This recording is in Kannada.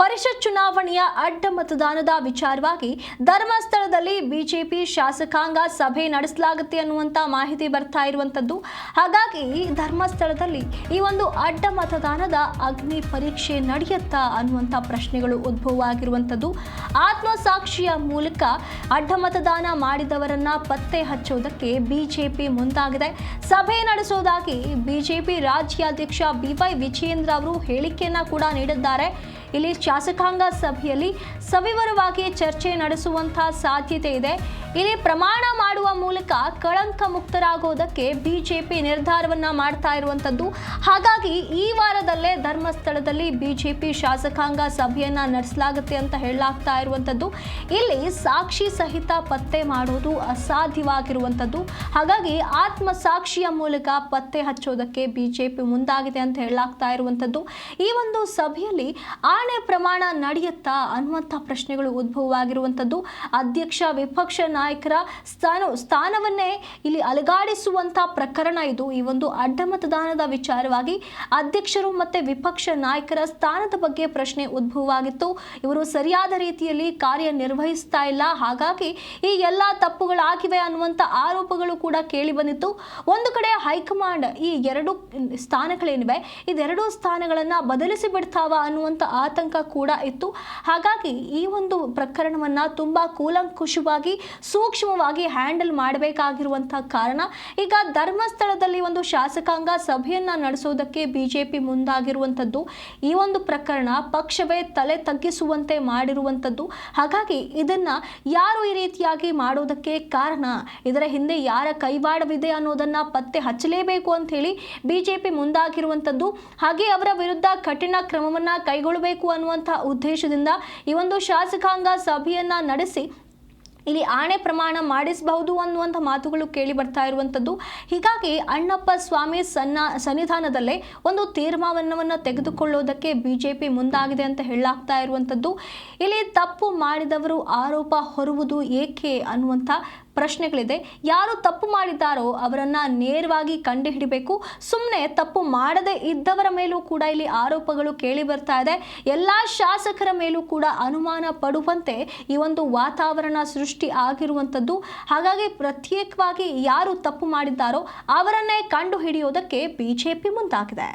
ಪರಿಷತ್ ಚುನಾವಣೆಯ ಅಡ್ಡ ಮತದಾನದ ವಿಚಾರವಾಗಿ ಧರ್ಮಸ್ಥಳದಲ್ಲಿ ಬಿಜೆಪಿ ಶಾಸಕಾಂಗ ಸಭೆ ನಡೆಸಲಾಗುತ್ತೆ ಅನ್ನುವಂತ ಮಾಹಿತಿ ಬರ್ತಾ ಇರುವಂತದ್ದು. ಹಾಗಾಗಿ ಧರ್ಮಸ್ಥಳದಲ್ಲಿ ಈ ಒಂದು ಅಡ್ಡ ಮತದಾನದ ಅಗ್ನಿ ಪರೀಕ್ಷೆ ನಡೆಯುತ್ತಾ ಅನ್ನುವಂತ ಪ್ರಶ್ನೆಗಳು ಉದ್ಭವ ಆಗಿರುವಂತದ್ದು. ಆತ್ಮಸಾಕ್ಷಿಯ ಮೂಲಕ ಅಡ್ಡ ಮತದಾನ ಮಾಡಿದವರನ್ನ ಪತ್ತೆ ಹಚ್ಚೋದಕ್ಕೆ ಬಿಜೆಪಿ ಮುಂದಾಗಿದೆ. ಸಭೆ ನಡೆಸೋದಾಗಿ ಬಿಜೆಪಿ ರಾಜ್ಯಾಧ್ಯಕ್ಷ ಬಿವೈ ವಿಜಯೇಂದ್ರ ಅವರು ಹೇಳಿಕೆಯನ್ನ ಕೂಡ ನೀಡಿದ್ದಾರೆ. ಇಲ್ಲಿ ಶಾಸಕಾಂಗ ಸಭೆಯಲ್ಲಿ ಸವಿವರವಾಗಿ ಚರ್ಚೆ ನಡೆಸುವಂತಹ ಸಾಧ್ಯತೆ ಇದೆ. ಇಲ್ಲಿ ಪ್ರಮಾಣ ಮಾಡುವ ಮೂಲಕ ಕಳಂಕ ಮುಕ್ತರಾಗೋದಕ್ಕೆ ಬಿಜೆಪಿ ನಿರ್ಧಾರವನ್ನ ಮಾಡ್ತಾ ಇರುವಂತದ್ದು. ಹಾಗಾಗಿ ಈ ವಾರದಲ್ಲೇ ಧರ್ಮಸ್ಥಳದಲ್ಲಿ ಬಿಜೆಪಿ ಶಾಸಕಾಂಗ ಸಭೆಯನ್ನ ನಡೆಸಲಾಗುತ್ತೆ ಅಂತ ಹೇಳಲಾಗ್ತಾ ಇರುವಂತದ್ದು. ಇಲ್ಲಿ ಸಾಕ್ಷಿ ಸಹಿತ ಪತ್ತೆ ಮಾಡೋದು ಅಸಾಧ್ಯವಾಗಿರುವಂತದ್ದು. ಹಾಗಾಗಿ ಆತ್ಮಸಾಕ್ಷಿಯ ಮೂಲಕ ಪತ್ತೆ ಹಚ್ಚೋದಕ್ಕೆ ಬಿಜೆಪಿ ಮುಂದಾಗಿದೆ ಅಂತ ಹೇಳಲಾಗ್ತಾ ಇರುವಂತದ್ದು. ಈ ಒಂದು ಸಭೆಯಲ್ಲಿ ಆಣೆ ಪ್ರಮಾಣ ನಡೆಯುತ್ತಾ ಅನ್ನುವಂಥ ಪ್ರಶ್ನೆಗಳು ಉದ್ಭವವಾಗಿರುವಂಥದ್ದು. ಅಧ್ಯಕ್ಷ ವಿಪಕ್ಷ ನಾಯಕರ ಸ್ಥಾನವನ್ನೇ ಇಲ್ಲಿ ಅಲುಗಾಡಿಸುವಂಥ ಪ್ರಕರಣ ಇದು. ಈ ಒಂದು ಅಡ್ಡ ಮತದಾನದ ವಿಚಾರವಾಗಿ ಅಧ್ಯಕ್ಷರು ಮತ್ತೆ ವಿಪಕ್ಷ ನಾಯಕರ ಸ್ಥಾನದ ಬಗ್ಗೆ ಪ್ರಶ್ನೆ ಉದ್ಭವವಾಗಿತ್ತು. ಇವರು ಸರಿಯಾದ ರೀತಿಯಲ್ಲಿ ಕಾರ್ಯನಿರ್ವಹಿಸ್ತಾ ಇಲ್ಲ, ಹಾಗಾಗಿ ಈ ಎಲ್ಲ ತಪ್ಪುಗಳಾಗಿವೆ ಅನ್ನುವಂಥ ಆರೋಪಗಳು ಕೂಡ ಕೇಳಿ ಬಂದಿತ್ತು. ಒಂದು ಕಡೆ ಹೈಕಮಾಂಡ್ ಈ ಎರಡು ಸ್ಥಾನಗಳೇನಿವೆ ಇದೆರಡು ಸ್ಥಾನಗಳನ್ನ ಬದಲಿಸಿ ಬಿಡ್ತಾವ ಅನ್ನುವಂಥ ಆತಂಕ ಕೂಡ ಇತ್ತು. ಹಾಗಾಗಿ ಈ ಒಂದು ಪ್ರಕರಣವನ್ನ ತುಂಬಾ ಕೂಲಂಕುಷವಾಗಿ ಸೂಕ್ಷ್ಮವಾಗಿ ಹ್ಯಾಂಡಲ್ ಮಾಡಬೇಕಾಗಿರುವಂತಹ ಕಾರಣ ಈಗ ಧರ್ಮಸ್ಥಳದಲ್ಲಿ ಒಂದು ಶಾಸಕಾಂಗ ಸಭೆಯನ್ನ ನಡೆಸೋದಕ್ಕೆ ಬಿಜೆಪಿ ಮುಂದಾಗಿರುವಂತದ್ದು. ಈ ಒಂದು ಪ್ರಕರಣ ಪಕ್ಷವೇ ತಲೆ ತಗ್ಗಿಸುವಂತೆ ಮಾಡಿರುವಂತದ್ದು. ಹಾಗಾಗಿ ಇದನ್ನ ಯಾರು ಈ ರೀತಿಯಾಗಿ ಮಾಡೋದಕ್ಕೆ ಕಾರಣ, ಇದರ ಹಿಂದೆ ಯಾರ ಕೈವಾಡವಿದೆ ಅನ್ನೋದನ್ನ ಪತ್ತೆ ಹಚ್ಚಲೇಬೇಕು ಅಂತ ಹೇಳಿ ಬಿಜೆಪಿ ಮುಂದಾಗಿರುವಂತದ್ದು. ಹಾಗೆ ಅವರ ವಿರುದ್ಧ ಕಠಿಣ ಕ್ರಮವನ್ನ ಕೈಗೊಳ್ಳಬೇಕು ಅನ್ನುವಂಥ ಉದ್ದೇಶದಿಂದ ಈ ಒಂದು ಶಾಸಕಾಂಗ ಸಭೆಯನ್ನ ನಡೆಸಿ ಇಲ್ಲಿ ಆಣೆ ಪ್ರಮಾಣ ಮಾಡಿಸಬಹುದು ಅನ್ನುವಂಥ ಮಾತುಗಳು ಕೇಳಿ ಬರ್ತಾ ಇರುವಂಥದ್ದು. ಹೀಗಾಗಿ ಅಣ್ಣಪ್ಪ ಸ್ವಾಮಿ ಸನ್ನಿಧಾನದಲ್ಲೇ ಒಂದು ತೀರ್ಮಾನವನ್ನು ತೆಗೆದುಕೊಳ್ಳೋದಕ್ಕೆ ಬಿಜೆಪಿ ಮುಂದಾಗಿದೆ ಅಂತ ಹೇಳಲಾಗ್ತಾ ಇರುವಂಥದ್ದು. ಇಲ್ಲಿ ತಪ್ಪು ಮಾಡಿದವರು ಆರೋಪ ಹೊರುವುದು ಏಕೆ ಅನ್ನುವಂಥ ಪ್ರಶ್ನೆಗಳಿದೆ. ಯಾರು ತಪ್ಪು ಮಾಡಿದ್ದಾರೋ ಅವರನ್ನ ನೇರವಾಗಿ ಕಂಡುಹಿಡಿಬೇಕು. ಸುಮ್ಮನೆ ತಪ್ಪು ಮಾಡದೇ ಇದ್ದವರ ಮೇಲೂ ಕೂಡ ಇಲ್ಲಿ ಆರೋಪಗಳು ಕೇಳಿ ಬರ್ತಾ ಇದೆ. ಎಲ್ಲ ಶಾಸಕರ ಮೇಲೂ ಕೂಡ ಅನುಮಾನ ಪಡುವಂತೆ ಈ ಒಂದು ವಾತಾವರಣ ಸೃಷ್ಟಿ ಆಗಿರುವಂಥದ್ದು. ಹಾಗಾಗಿ ಪ್ರತ್ಯೇಕವಾಗಿ ಯಾರು ತಪ್ಪು ಮಾಡಿದ್ದಾರೋ ಅವರನ್ನೇ ಕಂಡು ಹಿಡಿಯೋದಕ್ಕೆ ಬಿಜೆಪಿ ಮುಂದಾಗಿದೆ.